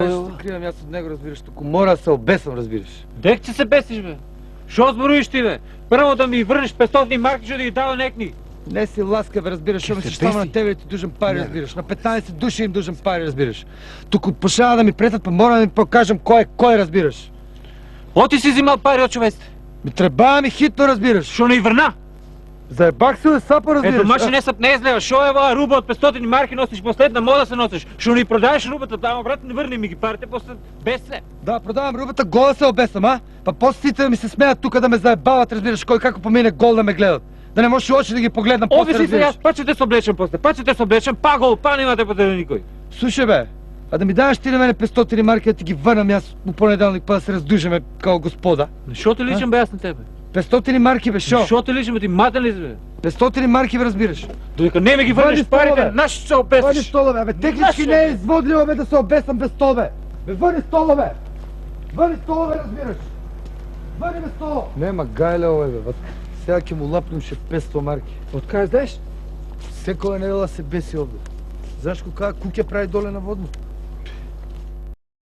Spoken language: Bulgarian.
Ще се кривам аз от него, разбираш. Тук мора да се обесвам, разбираш. Дек че се бесиш, бе? Шо зборуиш ти, бе? Първо да ми върнеш 500 марки, ще да ги дава некни. Не си ласка, бе, разбираш, защото мислиш само на тебе и ти дужен пари, разбираш. На 15 души им дужен пари, разбираш. Тук почава да ми претат, па мора да ми покажем кой, разбираш. О, ти си взимал пари от човеците. Ми трябва ми хитно, разбираш. Шо не и върна? Заебах се, сапа, разбираш. Ето, маше не съп не излева. Шо е ва руба от 500 марки носиш, последна мода се носиш. Шо не продаваш рубата, там обратно не върни ми ги парите, после без се. Да, продавам рубата, гола се обесам, а? Па после да ми се смеят тук да ме заебават, разбираш, кой како помине гол да ме гледат. Да не можеш очи да ги погледнам после, Овиси разбираш. сега, па че те се облечем после, па че те се облечем, па гол, па нема те поделя никой. Слушай, бе, а да ми даваш ти на мене 500 марки, да ти ги върнам аз по понеделник, па да се раздужаме като господа. Шо те личам бе аз на тебе? 500 марки, бе, шо? Шо те личам бе, ти матен ли си, бе? 500 марки, бе, разбираш. Додека не ме ги върнеш парите, наши ще се Върни обесиш. стола, бе, технически не е изводливо, бе, да се обесам без стол, бе. Бе, върни стола, бе. Върни стола, бе, разбираш. Върни бе стола. Нема гайля, бе. Сега ќе му лапнем ще 500 марки. Откъде знаеш? Секоја недела се беси овде. Знаеш кога куќа прави доле на водно?